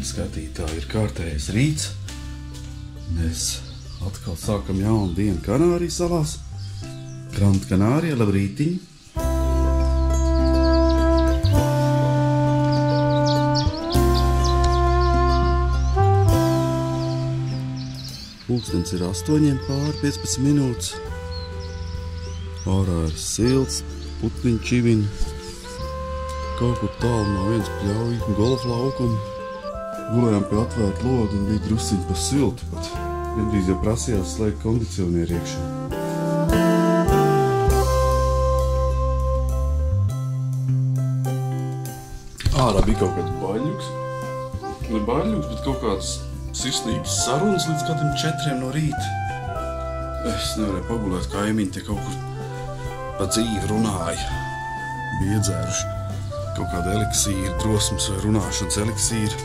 Labrīt, skatītāji, ir kārtējais rīts. Mēs atkal sākam jaunu dienu Kanārijas salās. Gran Kanārija, labrītiņi! Pulkstens ir 8:15 minūtes. Ārā ir silts, putniņi čivina. Kaut kur tālu no viens pļauj golfa laukumu. Gulējām pie atvērta loga un bija drusciņi pa siltu pat. Gandrīz jau prasījās slēgt kondicionieru iekšā. Ārā bija kaut kāds baļļuks. Ne baļļuks, bet kaut kāds sirsnīgas sarunas līdz kādiem 4 no rīta. Es nevarēju pagulēt, kaimiņi te kaut kur pa dzīvi runāja. Bija iedzēruši kaut kāda eliksīra, drosmas vai runāšanas eliksīra.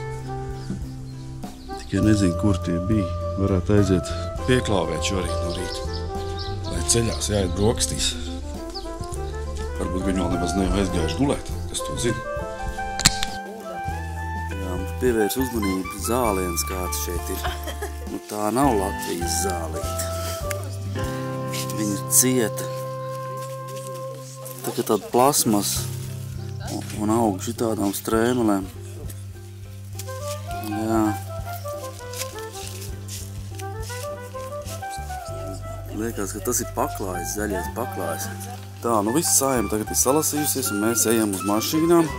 Tikai nezinu, kur tie bija. Varētu aiziet pieklāvēt šorīt no rīta. Lai ceļās jāiet brokastīs. Varbūt viņi vēl nemaz nav aizgājuši gulēt, kas to zina. Pievērs uzmanību zāliens, kāds šeit ir. Nu, tā nav Latvijas zālīte. Viņa ir cieta. Tā kā tāda plasmas un aug šitādām strēmelēm. Jā. Liekas, ka tas ir paklājs, zaļais paklājs. Tā, nu viss saima tagad ir salasījusies un mēs ejam uz mašīnām.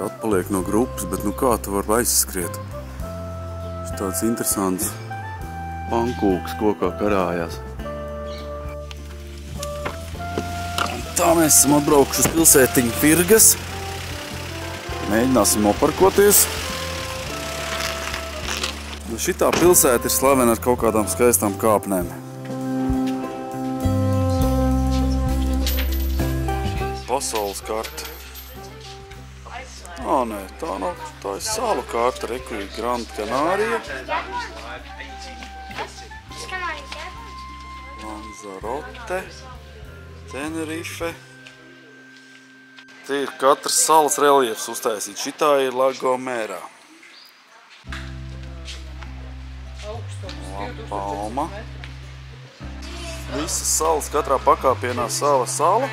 Atpaliek no grupas, bet nu kā tu vari aizskriet? Šis tāds interesants pankūks kokā karājās. Un tā mēs esam atbraukuši uz pilsētiņu Firgas. Mēģināsim noparkoties. Šitā pilsēta ir slavena ar kaut kādām skaistām kāpnēm. Pasaules karte. Nē, tā nav, tā ir salu kārta, reku ir Gran Kanārija. Lanzarote, Tenerife. Te ir katrs salas reliefs uztaisīts. Šitā ir La Gomera. La Palma. Visas salas, katrā pakāpienā sava sala.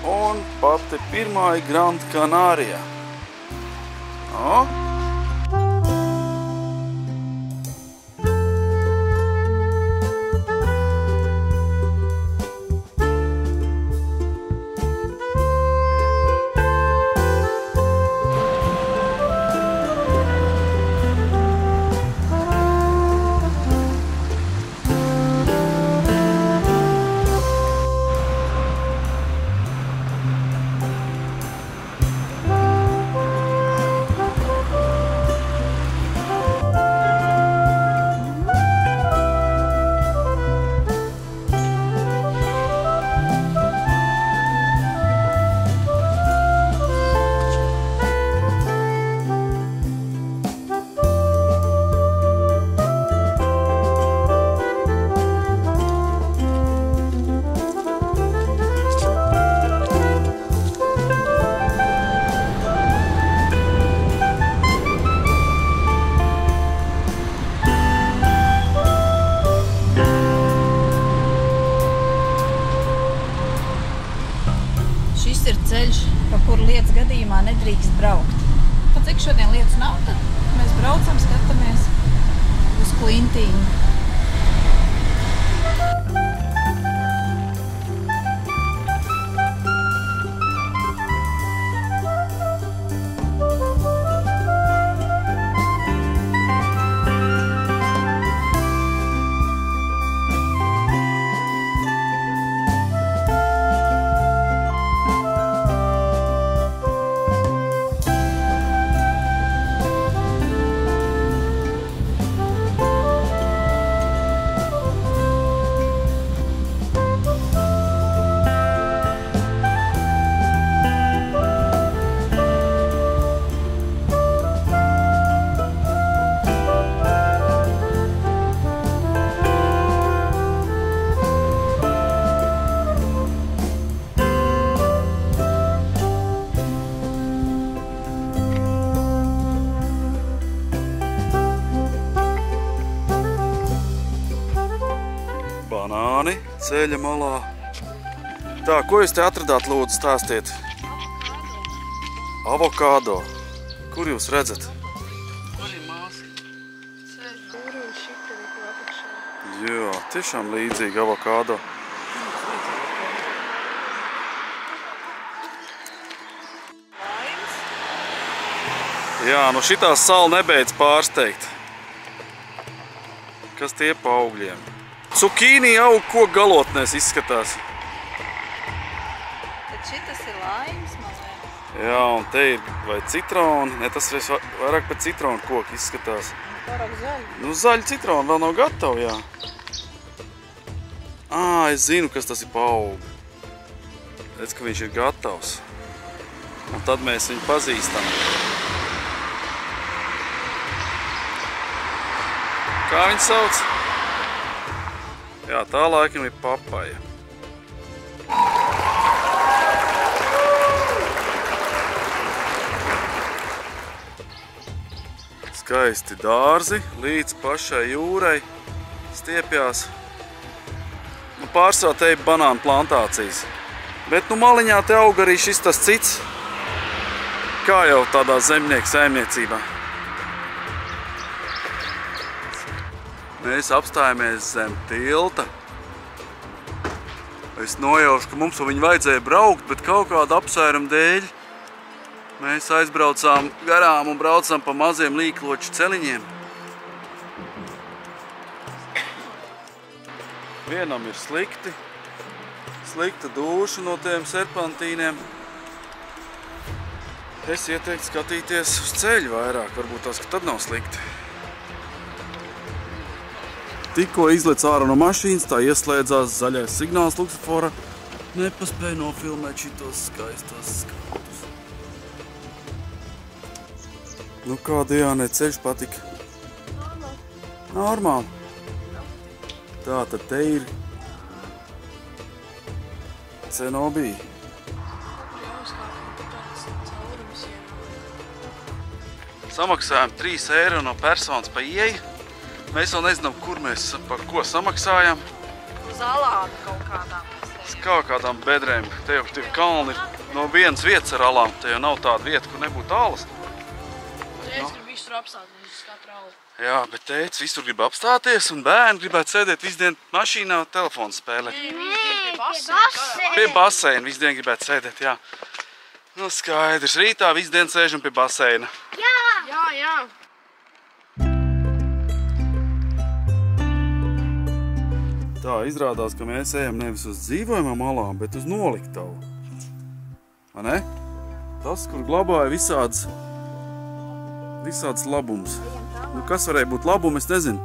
Un pati pirmā ir Gran Kanārija. Šis ir ceļš, pa kuru lietas gadījumā nedrīkst braukt. Pat cik šodien lietas nav, tad mēs braucam, skatāmies uz klintīņu. ceļa malā. Tā, ko jūs te atradāt, lūdzu, stāstiet? Avokādo. Kur jūs redzat? Kur ir māsa? Jā, tiešām līdzīgi avokādo. Jā, nu šitā sala nebeidz pārsteigt. Kas tie pa augļiem? Cukīnī aug koku galotnēs izskatās. Tad šitas ir laimes, man liekas. Jā, un te ir vai citroni. Ne, tas vairāk pēc citronu koku izskatās. Pārāk zaļi. Nu, zaļi citroni vēl nav gatavi, jā. Es zinu, kas tas ir pa augu. Redz, ka viņš ir gatavs. Un tad mēs viņu pazīstam. Kā viņu sauc? Jā, tā laikam ir papaja. Skaisti dārzi, līdz pašai jūrai stiepjās. Nu, pārsvarā te ir banānu plantācijas. Bet nu maliņā te aug arī šis tas cits, kā jau tādā zemnieku saimniecībā. Mēs apstājamies zem tilta. Es nojaušu, ka mums viņu vajadzēja braukt, bet kaut kāda apsvēruma dēļ mēs aizbraucām garām un braucām pa maziem līkloču celiņiem. Vienam ir slikta dūša no tiem serpantīniem. Es ieteiktu skatīties uz ceļu vairāk, varbūt tās, ka tad nav slikti. Tikko izlec ārā no mašīnas, tā ieslēdzās zaļais signāls luksofora. Nepaspēja nofilmēt šitos skaistos skautus. Nu kā, Diānai, ceļš patika? Normāli. Tā, tad te ir Cenobija. Samaksājām 3 eiro no personas pa ieeju. Mēs vēl nezinām, kur mēs par ko samaksājam. Uz alām kaut kādām. Kaut kādām bedrēm. Te jau tie kalni no vienas vietas ar alām. Te jau nav tāda vieta, kur nebūtu alas. Es gribu visur apstāties uz katru alu. Jā, bet tētis visur grib apstāties un bērni gribētu sēdēt visu dienu mašīnā telefonu spēlēt. Pie baseina visu dienu gribētu sēdēt, jā. Nu skaidrs, rītā visu dienu sēžam pie baseina. Jā. Tā izrādās, ka mēs ejam nevis uz dzīvojumām malām, bet uz noliktavu. Vai ne? Tas, kur glabāja visādas labumus. Nu, kas varēja būt labumi, es nezinu.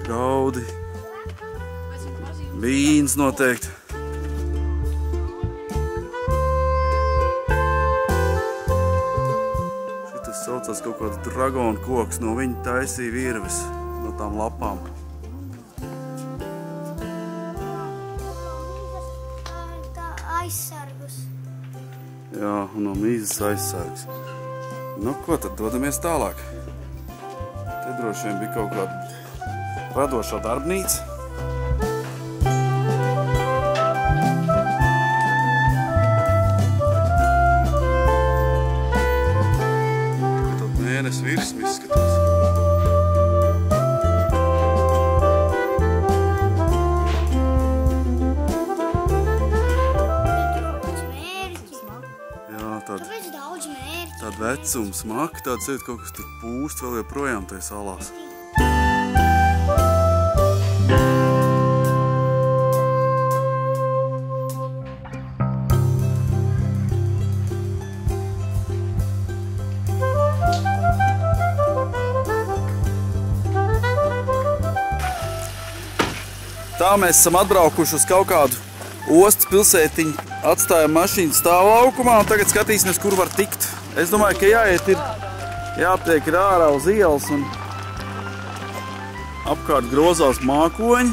Graudi. Vīns noteikti. Šitas saucās kaut kāds dragonu koks, no viņa taisīja virves. No tām lapām. Tā aizsargus. Jā, un no mīzes aizsargs. Nu, ko tad dodamies tālāk? Te droši vien bija kaut kāda radošā darbnīca. Tad mēnes virsmi izskatās. Tāda vecuma smaka, tāda sēd kaut kas tur pūst vēl joprojām tajā salās. Tā mēs esam atbraukuši uz kaut kādu ostas pilsētiņu, atstājam mašīnu stāvlaukumā un tagad skatīsimies, kur var tikt. Es domāju, ka jātiek ir ārā uz ielas un apkārt grozās mākoņi.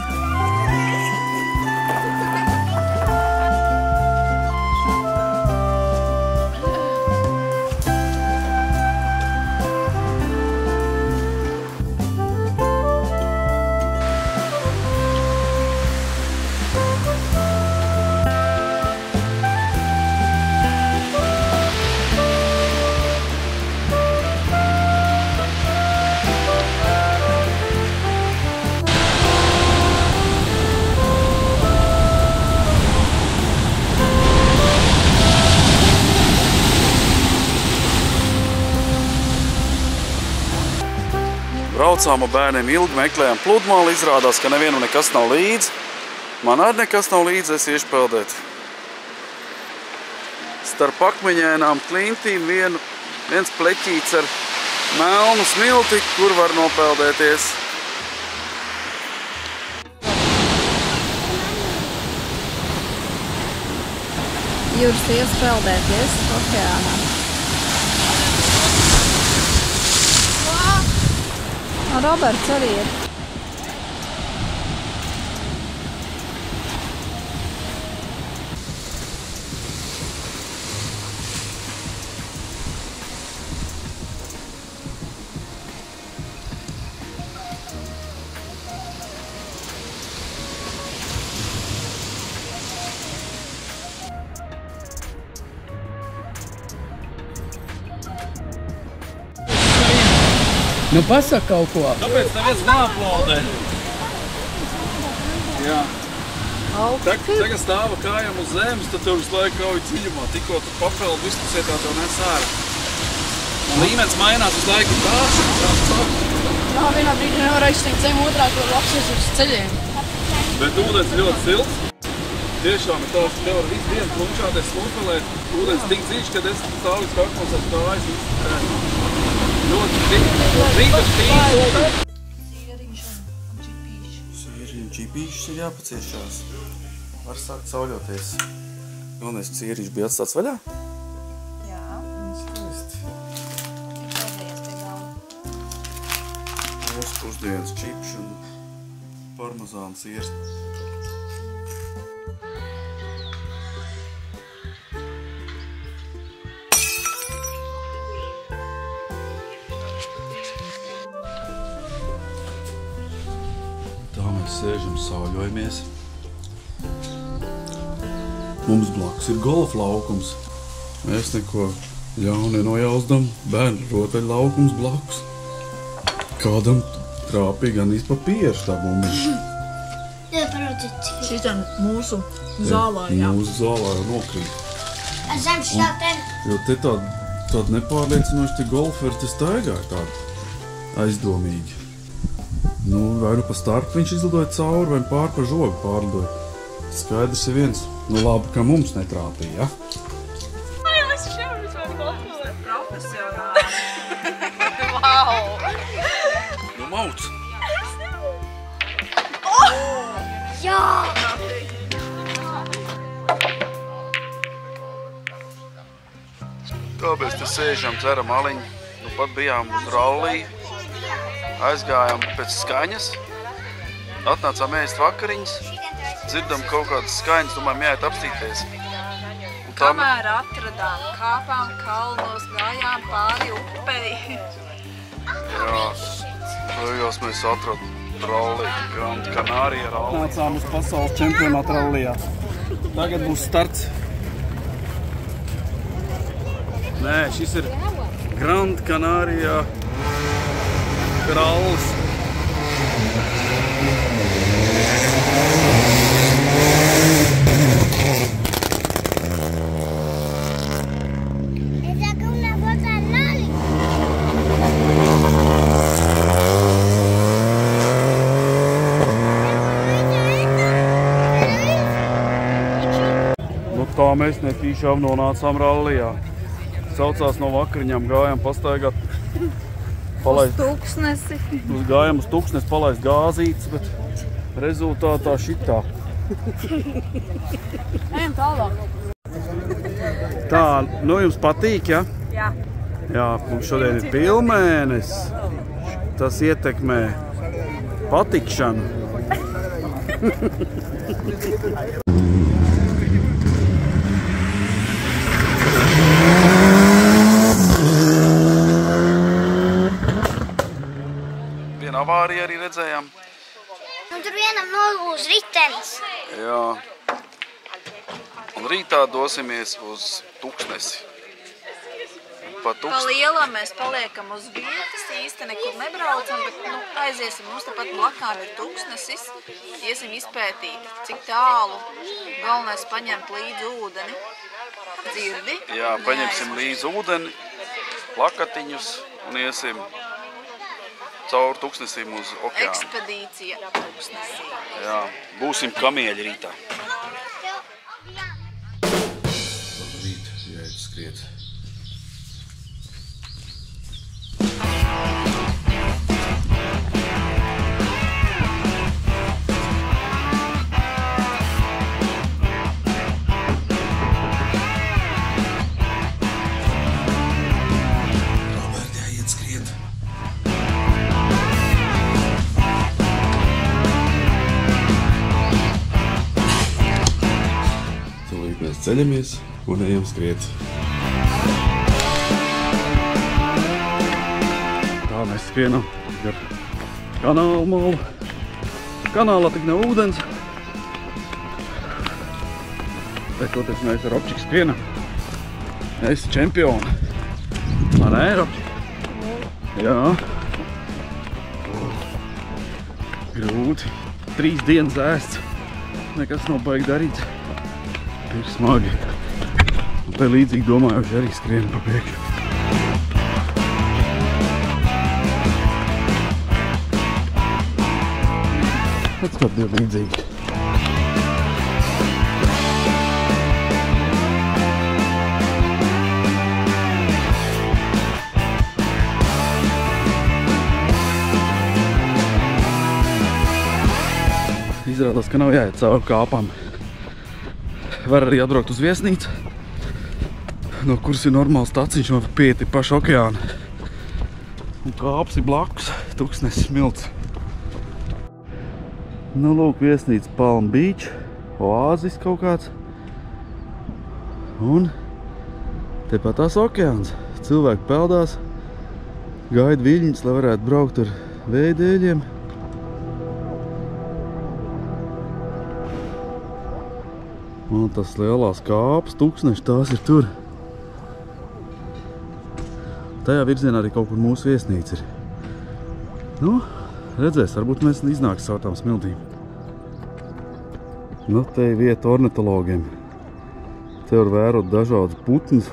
braucām ar bērniem ilgi, meklējām pludmali, izrādās, ka nevienam nekas nav līdzi. Man arī nekas nav līdzi, es iešu peldēt. Starp akmeņainām klintīm viens pleķīts ar melnu smilti, kur var nopeldēties. Jūras ies peldēties okeānā. Roberts arī ir. Nu, pasaka kaut ko. Kāpēc neviens neaplaudē? Jā. Tagad stāva kājām uz zemes, tad tev visu laiku kauj dziļumā. Tikko tu papeldi vispusētā tev nes ārā. Līmenis mainās uz laiku tās. Jā, vienā brīdī nevar aizsniegt zem otrā, kur apsies uz ceļiem. Bet ūdens ļoti silts. Tiešām ir tās, ka tev var visu dienu plunčāties, slurpelēt. Ūdens tik dziļš, kad es stāvis kakmos ar kājas visu. Ļoti rītas tīns ūdens. Sīriņu čipīšas ir jāpaciešās. Var sākt sauļoties. Galvenais, ka sīriņš bija atstāts vaļā? Jā. Mūsu pusdienas čips un parmezāna sīrs. Sēžam, sauļojamies. Mums blakus ir golfa laukums. Mēs neko ļaunu nenojauzdam. Bērnu rotaļlaukums blakus. Kādam trāpīja gan pa pieršu tā bumbiņa. Jā, paraudzīt, cik ir. Šitam mūsu zālā, jā. Mūsu zālā jau nokrīt. Zem šitā ten. Jo te tāda nepārliecinoši tie golferi te staigāja tādi aizdomīgi. Nu, vai nu pa starpu viņš izlidoja cauri, vai pār pa žogu pārlidoja. Skaidrs ir viens. Nu labi, ka mums netrāpīja, ja? Es šiem vispār golfulē. Profesionāli. Wow! Nu, mauc! Jā! Tā mēs te sēžam, dzeram aliņu. Nu pat bijām uz rallī. Aizgājām pēc skaņas, atnācām ēst vakariņas, dzirdam kaut kādas skaņas, domājam jāiet apstīties. Kamēr atradām, kāpām kalnos, gājām pāri upei. Jā, tajos mēs atradām rallī, Grand Canaria rallī. Nācām uz pasaules čempionāta rallijā. Tagad būs starts. Nē, šis ir Grand Canaria rallis. Es saco una foto al rally. Nu tā mēs netīšām nonācām rallijā. Saucās no vakariņām, gājām pastaigāt. Uz tuksnesi. Gājām uz tuksnesi palaist gāzītes, bet rezultātā šitā. Ejam tālāk. Tā, nu jums patīk, ja? Jā. Jā, mums šodien ir pilnmēnesis. Tas ietekmē patikšanu. Viena avārija arī redzējām. Un tur vienam nolūz ritenis. Jā. Un rītā dosimies uz tuksnesi. Pa lielam mēs paliekam uz vietas, īsti nekur nebraucam, bet aiziesim, mums tepat blakām ir tuksnesis, iesim izpētīt, cik tālu. Galvenais paņemt līdzi ūdeni. Dzirdi? Jā, paņemsim līdzi ūdeni, plakatiņus un iesim caur tuksnesīm uz okeānu. Ekspedīcija tuksnesī. Jā, būsim kamieļi rītā. Rīt jāiet skriet. Mēs ceļamies un ejam skriet. Tā mēs skrienam gar kanālu malu. Kanālā tik nav ūdens. Tekoties mēs ar Robčiku skrienam. Es čempioni. Vai ne, Robčik? Jā. Grūti. 3 dienas ēsts. Nekas nav baigi darīts. Ir smagi. Un te līdzīgi domājuši arī skrien pa priekšu. Pēc kā divi līdzīgi. Izrādās, ka nav jāiet caur kāpām. Var arī atbraukt uz viesnīcu, no kuras ir normāls taciņš un pieti paši okeāna. Un kāps ir blakus, tuksnesis smilts. Nu, lūk, viesnīca Palm Beach, oāzis kaut kāds. Un tepat tās okeāns. Cilvēki peldās, gaida viļņus, lai varētu braukt ar veidēļiem. Un tas lielās kāpas, tuksneši, tās ir tur. Tajā virzienā arī kaut kur mūsu viesnīca ir. Nu, redzēs, varbūt mēs iznāks caur tām smiltīm. Nu, te ir vieta ornitologiem. Te var vērot dažādas putnus.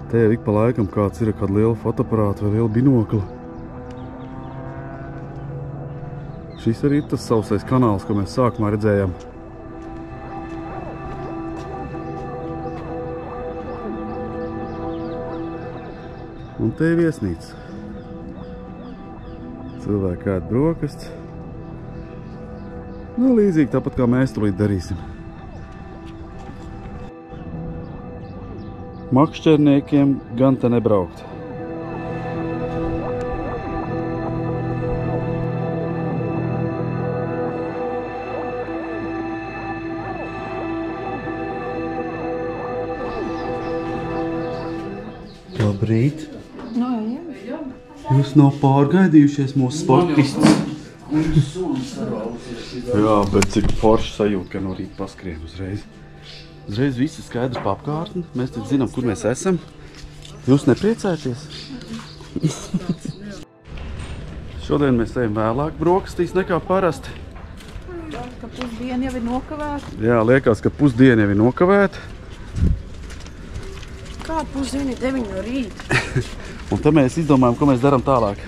Te jau ik pa laikam kāds ir kāda liela fotoaparāta vai liela binokla. Šis arī ir tas sausais kanāls, ko mēs sākumā redzējām. Un te ir viesnīca. Cilvēki ēd brokastis. Nu, līdzīgi tāpat kā mēs tulīt darīsim. Makšķerniekiem gan te nebraukt. Labrīt! Jūs nav pārgaidījušies mūsu sportistus? Jā, bet cik forši sajūt, ka no rīta paskrien uzreiz. Uzreiz viss ir skaidrs pa apkārtni. Mēs tad zinām, kur mēs esam. Jūs nepriecēties? Šodien mēs ejam vēlāk brokastīs nekā parasti. Ka pusdiena jau ir nokavēta. Jā, liekas, ka pusdiena jau ir nokavēta. Kāda pusdiena ir 9 no rīta? Un tad mēs izdomājam, ko mēs darām tālāk.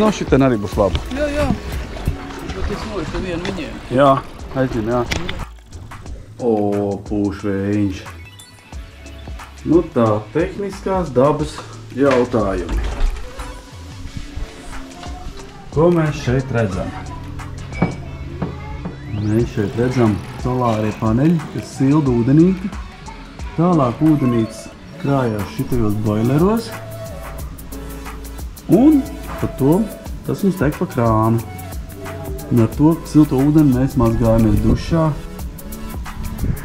No, šitien arī būs labi. Jā. Bet es noju pa vienu viņiem. Jā, aizņem, jā. O, pūš vējiņš. Nu tā, tehniskās dabas jautājumi. Ko mēs šeit redzam? Mēs šeit redzam solārie paneļi, kas silda ūdenīti. Tālāk ūdenītis krājās šitajos boileros. Un par to tas mums tek pa krānu. Un ar to silto ūdeni mēs mazgājamies dušā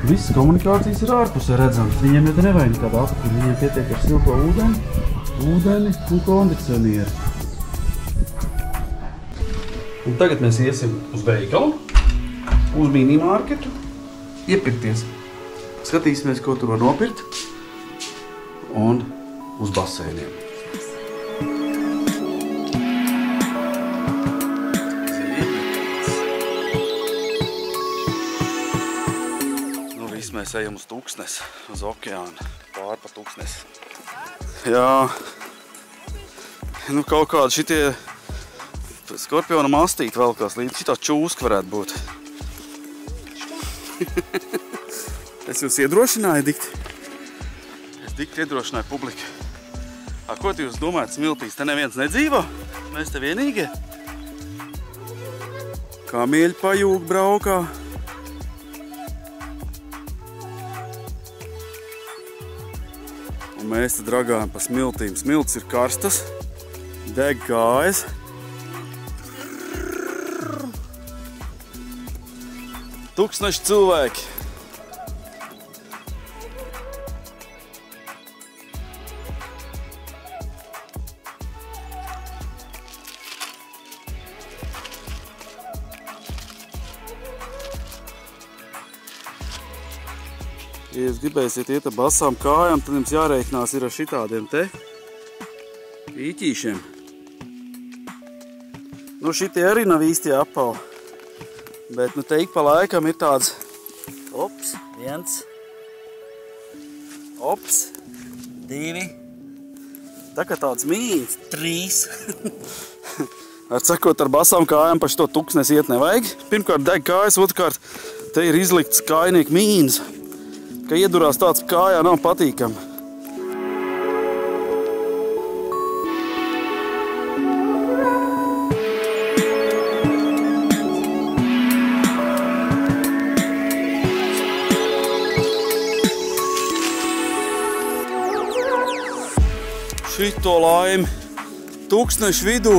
Visas komunikācijas ir ārpusē redzams. Viņiem jau te nevajag nekāda apkuri. Viņiem pietiek ar silto ūdeni un kondicionieri. Un tagad mēs iesim uz veikalu, uz minimarketu, iepirkties. Skatīsimies, ko tur var nopirkt, un uz baseiniem. Nu, viss mēs ejam uz Tuksnesi, uz okeānu, pār pa Tuksnesi. Jā, nu kaut kādi šitie skorpiona mastīti velkās līdz. Šitā čūska varētu būt. Es jūs iedrošināju dikt? Es dikt iedrošināju publiku. Ko tu jūs domājat, smiltīs? Te neviens nedzīvo? Mēs te vienīgie? Kamieļi pajūg braukā. Un mēs te dragājam pa smiltīm. Smiltis ir karstas, deg kājas. Tuksneši cilvēki. Ja jūs gribēsiet iet ar basām kājām, tad jums jārēķinās ir ar šitādiem te īķīšiem. Nu, šitie arī nav īsti jāpau. Bet, nu, te ik pa laikam ir tāds ops, 1, ops, 2, tā kā tāds mīns, 3. Ar sakot, ar basām kājām pa šito Tuksnesi iet nevajag. Pirmkārt deg kājas, otrkārt te ir izlikts kājnieku mīns, ka iedurās tāds kājā nav patīkam. Šito laimi Tuksnešu vidū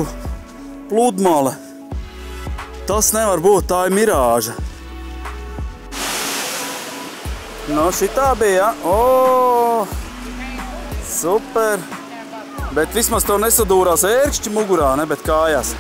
pludmale. Tas nevar būt, tā ir mirāža. No, šitā bija, ja? O, super. Bet vismaz to nesadūrās ērkšķi mugurā, ne, bet kājās.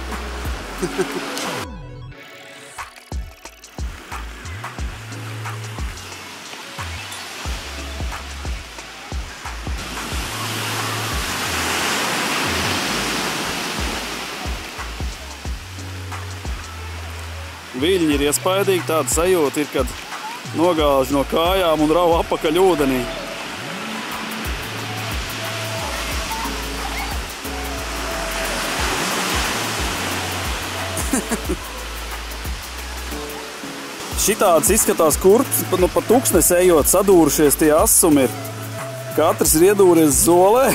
Viļņi ir iespaidīgi, tāda sajūta ir, kad nogāž no kājām un rauj apakaļ ūdenī. Šitāds izskatās kurps, nu pa Tuksnesi ejot, sadūrušies tie asumi ir. Katrs ir iedūries zolē.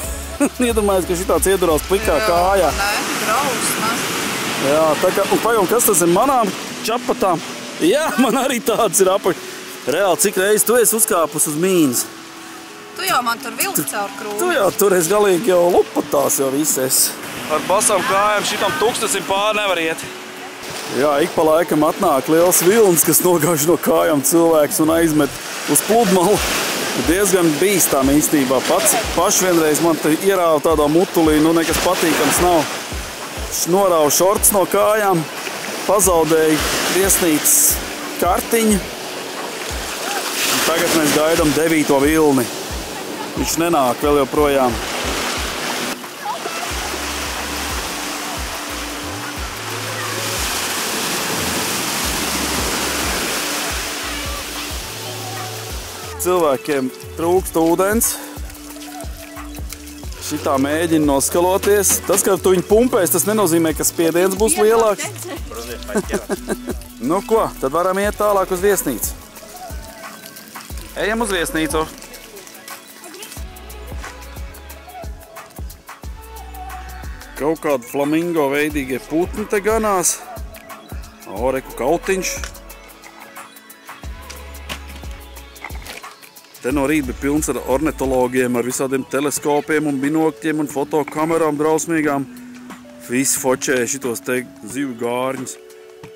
Iedomājies, ka šitāds iedurās plikā kājā. Nē, drausmas. Jā, tā kā, un pajom, kas tas ir manām čapatām? Jā, man arī tāds ir apakaļ. Reāli, cik reizes tu esi uzkāpus uz mīnas? Tu jau man tur vilci caur krūmi. Tu jau tur esi galīgi jau lupatās jau visi esi. Ar basām kājām šitam Tuksnesim pār nevar iet. Jā, ik pa laikam atnāk liels vilns, kas nogāž no kājām cilvēks un aizmet uz pludmalu. Diezgan bīstām īstībā. Paši vienreiz man te ierāva tādā mutulī, nu nekas patīkams nav. Norāva šorts no kājām, pazaudēja viesnīcas kartiņu. Un tagad mēs gaidām 9. vilni. Viņš nenāk vēl joprojām. Cilvēkiem trūkst ūdens. Šitā mēģina noskaloties. Tas, ka tu viņu pumpēs, tas nenozīmē, ka spiediens būs lielāks. Nu ko, tad varam iet tālāk uz viesnīcu. Ejam uz viesnīcu. Kaut kādi flamingo veidīgie putni te ganās. Reku kautiņš. Te no rīta bija pilns ar ornitologiem, ar visādiem teleskopiem un binokļiem un fotokamerām drausmīgām. Visi fočēja šitos te zivju gārņus.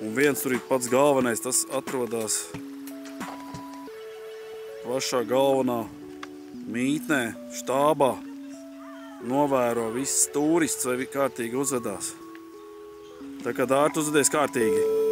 Un viens tur ir pats galvenais, tas atrodas pašā galvenā mītnē, štābā. Novēro visus turists, vai kārtīgi uzvedās. Tā kā Dārta uzvedies kārtīgi.